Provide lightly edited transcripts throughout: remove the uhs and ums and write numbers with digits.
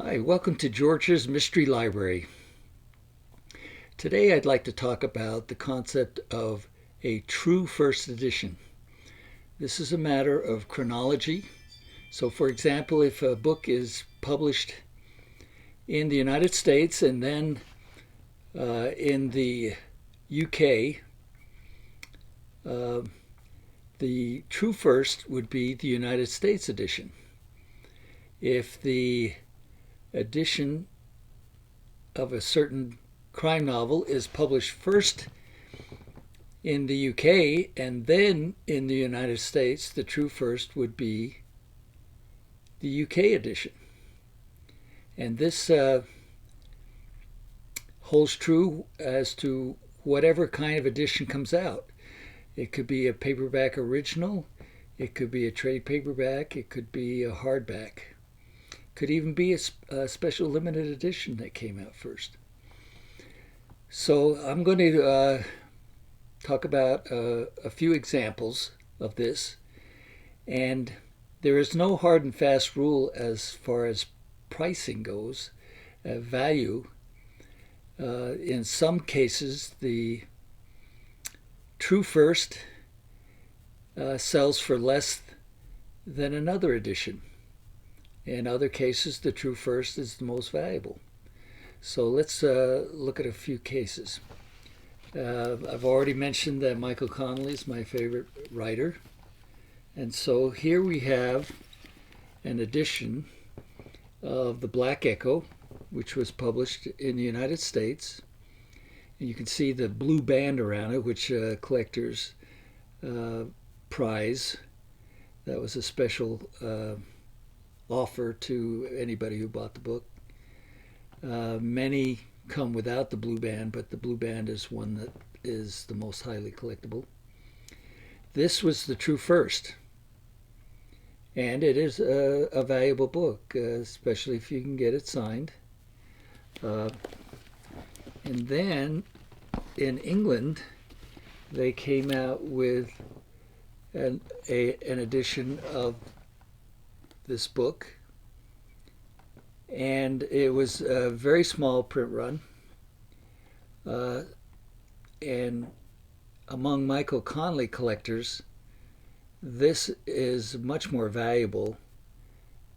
Hi, welcome to George's Mystery Library. Today I'd like to talk about the concept of a true first edition. This is a matter of chronology. So, for example, if a book is published in the United States and then in the UK, uh, the true first would be the United States edition. If the edition of a certain crime novel is published first in the UK and then in the United States, the true first would be the UK edition. And this holds true as to whatever kind of edition comes out. It could be a paperback original, it could be a trade paperback, it could be a hardback. Could even be a special limited edition that came out first. So I'm going to talk about a few examples of this. And there is no hard and fast rule as far as pricing goes, value. In some cases, the true first sells for less than another edition. In other cases, the true first is the most valuable. So let's look at a few cases. I've already mentioned that Michael Connelly is my favorite writer. And so here we have an edition of The Black Echo, which was published in the United States. And you can see the blue band around it, which collectors prize. That was a special offer to anybody who bought the book. Many come without the blue band, but the blue band is one that is the most highly collectible. This was the true first, and it is a valuable book, especially if you can get it signed. And then in England, they came out with an edition of this book, and it was a very small print run. And among Michael Connelly collectors, this is much more valuable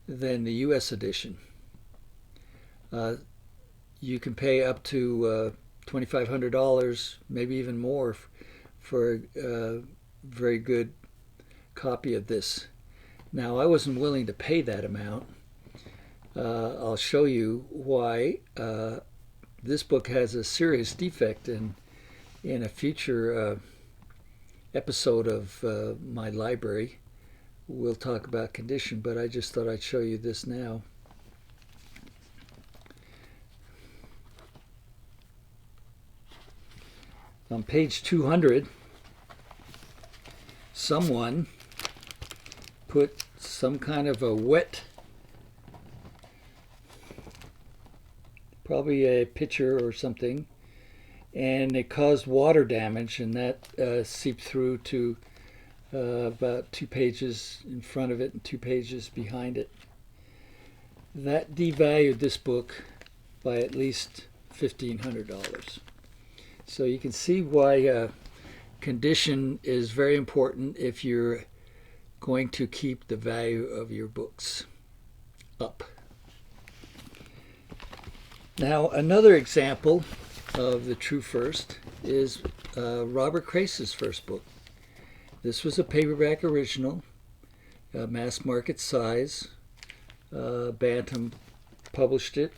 than the U.S. edition. You can pay up to $2,500, maybe even more, for a very good copy of this. Now, I wasn't willing to pay that amount. I'll show you why. This book has a serious defect in a future episode of my library. We'll talk about condition, but I just thought I'd show you this now. On page 200, someone put some kind of a wet, probably a pitcher or something, and it caused water damage, and that seeped through to about 2 pages in front of it and 2 pages behind it. That devalued this book by at least $1,500. So you can see why condition is very important if you're going to keep the value of your books up. Now, another example of the true first is Robert Crace's first book. This was a paperback original, mass market size. Bantam published it,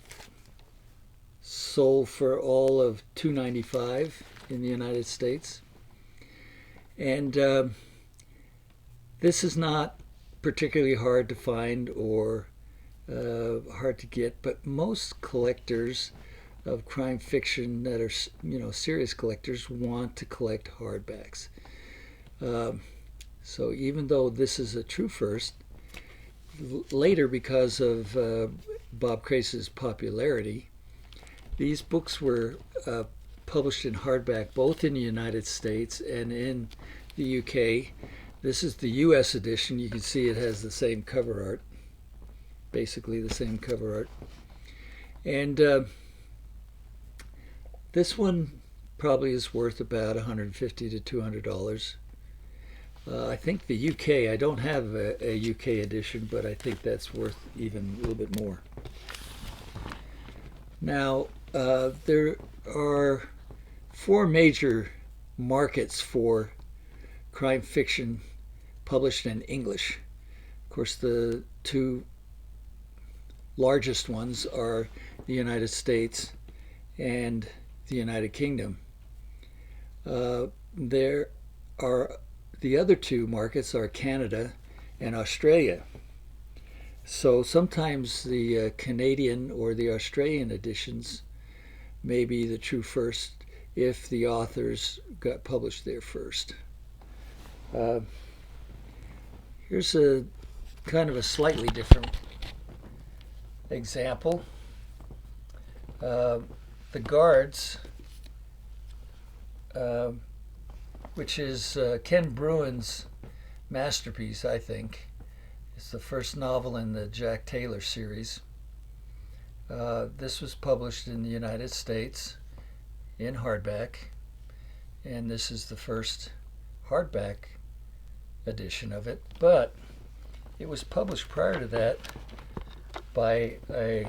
sold for all of $2.95 in the United States. And this is not particularly hard to find or hard to get, but most collectors of crime fiction that are, serious collectors want to collect hardbacks. So even though this is a true first, later, because of Bob Crace's popularity, these books were published in hardback both in the United States and in the UK. This is the US edition. You can see it has the same cover art, basically the same cover art. And this one probably is worth about $150 to $200. I think the UK, I don't have a UK edition, but I think that's worth even a little bit more. Now, there are four major markets for crime fiction published in English. Of course, the two largest ones are the United States and the United Kingdom. There are the other two markets are Canada and Australia. So sometimes the Canadian or the Australian editions may be the true first if the authors got published there first. Here's a kind of a slightly different example. The Guards, which is Ken Bruen's masterpiece, I think. It's the first novel in the Jack Taylor series. This was published in the United States in hardback, and this is the first hardback edition of it, but it was published prior to that by a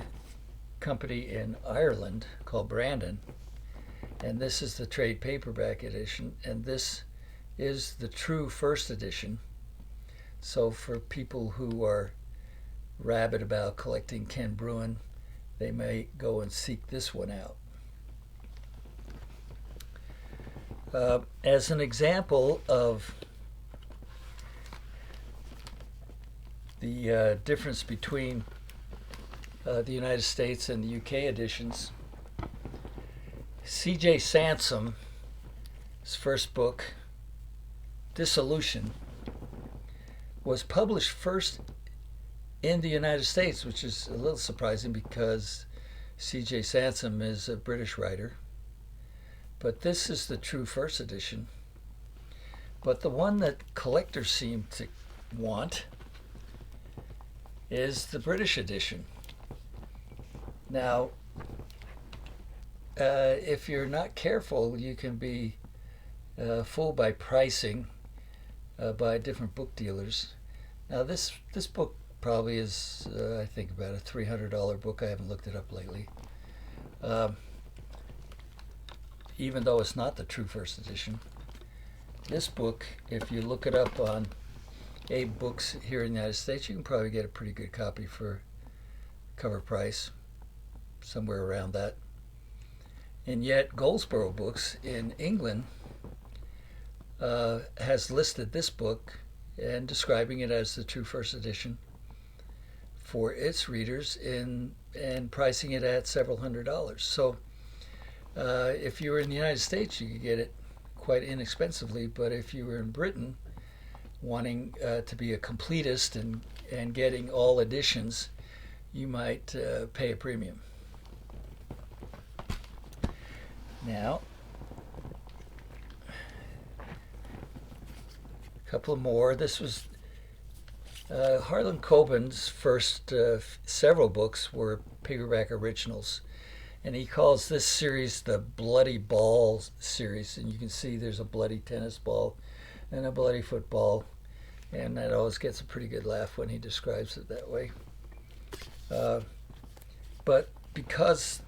company in Ireland called Bruen, and this is the trade paperback edition, and this is the true first edition. So for people who are rabid about collecting Ken Bruen, they may go and seek this one out. As an example of the difference between the United States and the UK editions, C.J. Sansom, his first book, Dissolution, was published first in the United States, which is a little surprising because C.J. Sansom is a British writer. But this is the true first edition. But the one that collectors seem to want is the British edition. Now, if you're not careful, you can be fooled by pricing by different book dealers. Now, this book probably is, I think, about a $300 book. I haven't looked it up lately. Even though it's not the true first edition. This book, if you look it up on Abe Books here in the United States, you can probably get a pretty good copy for cover price, somewhere around that. And yet Goldsboro Books in England has listed this book and describing it as the true first edition for its readers and pricing it at several $100s. So if you were in the United States, you could get it quite inexpensively, but if you were in Britain wanting to be a completist and getting all editions, you might pay a premium. Now, a couple more. This was Harlan Coben's first several books were paperback originals. And he calls this series the Bloody Ball series. And you can see there's a bloody tennis ball and a bloody football. And that always gets a pretty good laugh when he describes it that way. But because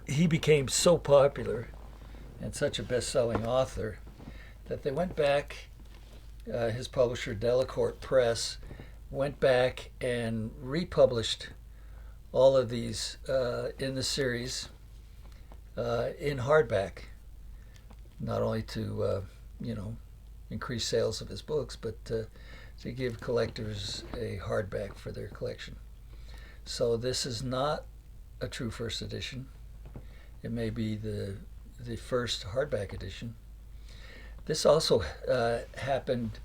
he became so popular and such a best-selling author that they went back, his publisher Delacorte Press went back and republished all of these in the series in hardback, not only to increase sales of his books, but to give collectors a hardback for their collection. So this is not a true first edition. It may be the first hardback edition. This also happened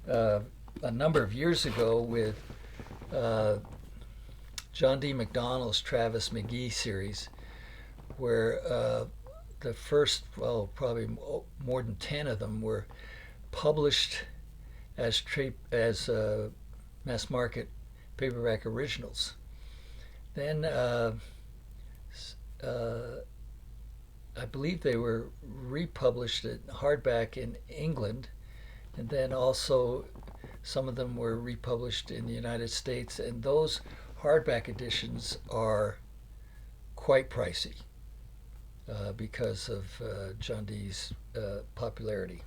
a number of years ago with John D. McDonnell's Travis McGee series, where the first, probably more than 10 of them were published as mass market paperback originals. Then I believe they were republished in hardback in England, and then also some of them were republished in the United States, and those hardback editions are quite pricey because of John Dee's popularity.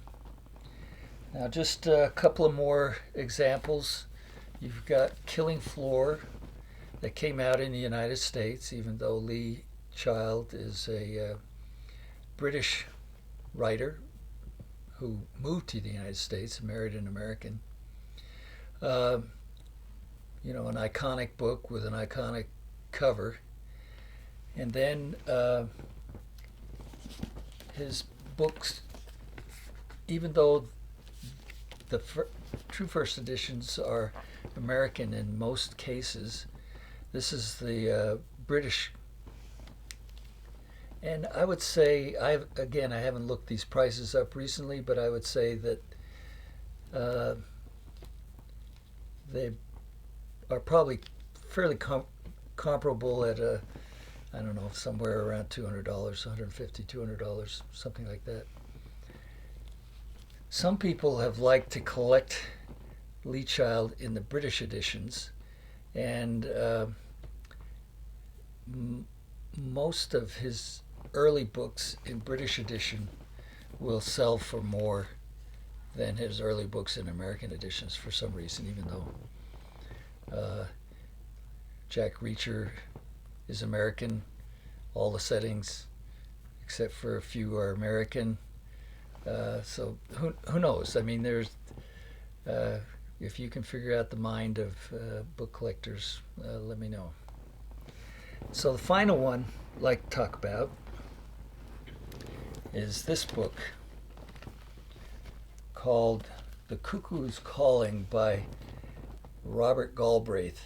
Now, just a couple of more examples. You've got Killing Floor that came out in the United States, even though Lee Child is a British writer who moved to the United States and married an American. An iconic book with an iconic cover. And then his books, even though the true first editions are American in most cases, this is the British. And I would say, I haven't looked these prices up recently, but I would say that they are probably fairly comparable at I don't know, somewhere around $200, $150, $200, something like that. Some people have liked to collect Lee Child in the British editions, and most of his early books in British edition will sell for more than his early books in American editions for some reason, even though Jack Reacher is American. All the settings, except for a few, are American. So who knows? I mean, there's if you can figure out the mind of book collectors, let me know. So the final one I'd like to talk about is this book called The Cuckoo's Calling by Robert Galbraith.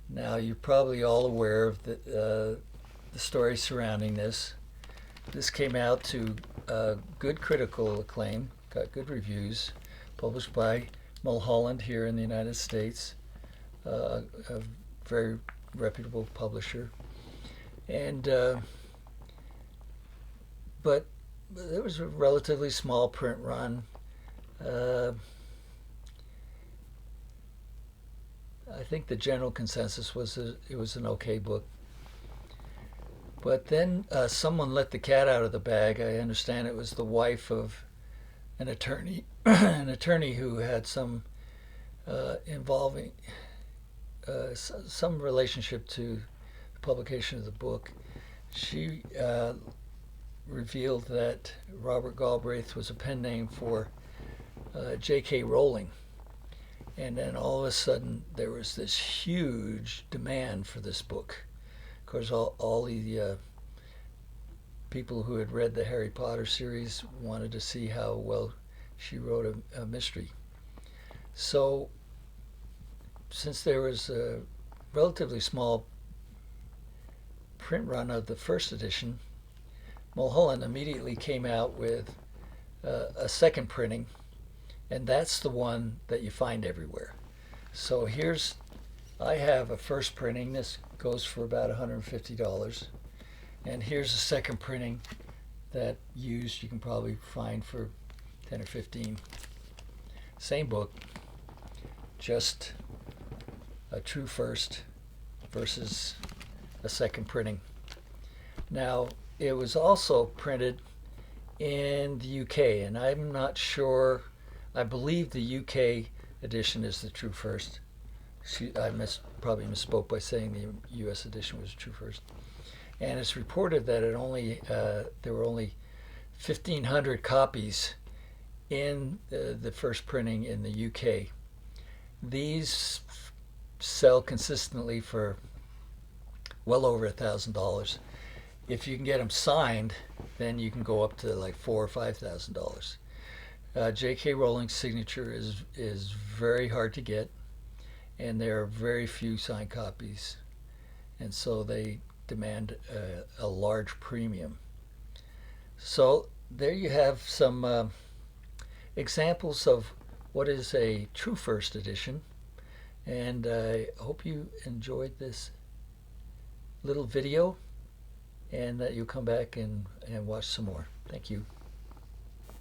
Now, you're probably all aware of the story surrounding this. This came out to good critical acclaim, got good reviews, published by Mulholland here in the United States, a very reputable publisher. And but it was a relatively small print run. I think the general consensus was that it was an okay book. But then someone let the cat out of the bag. I understand it was the wife of an attorney, an attorney who had some involving some relationship to the publication of the book. She revealed that Robert Galbraith was a pen name for J.K. Rowling. And then all of a sudden, there was this huge demand for this book. Of course, all the people who had read the Harry Potter series wanted to see how well she wrote a mystery. So, since there was a relatively small print run of the first edition, Mulholland immediately came out with a second printing, and that's the one that you find everywhere. So I have a first printing. This goes for about $150. And here's a second printing that used you can probably find for 10 or 15. Same book, just a true first versus a second printing. Now, it was also printed in the UK, and I'm not sure. I believe the UK edition is the true first. I probably misspoke by saying the US edition was true first. And it's reported that there were only 1,500 copies in the first printing in the UK. These sell consistently for well over $1,000. If you can get them signed, then you can go up to like $4,000 or $5,000. J.K. Rowling's signature is very hard to get, and there are very few signed copies, and so they demand a large premium. So there you have some examples of what is a true first edition, and I hope you enjoyed this little video, and that you'll come back and watch some more. Thank you.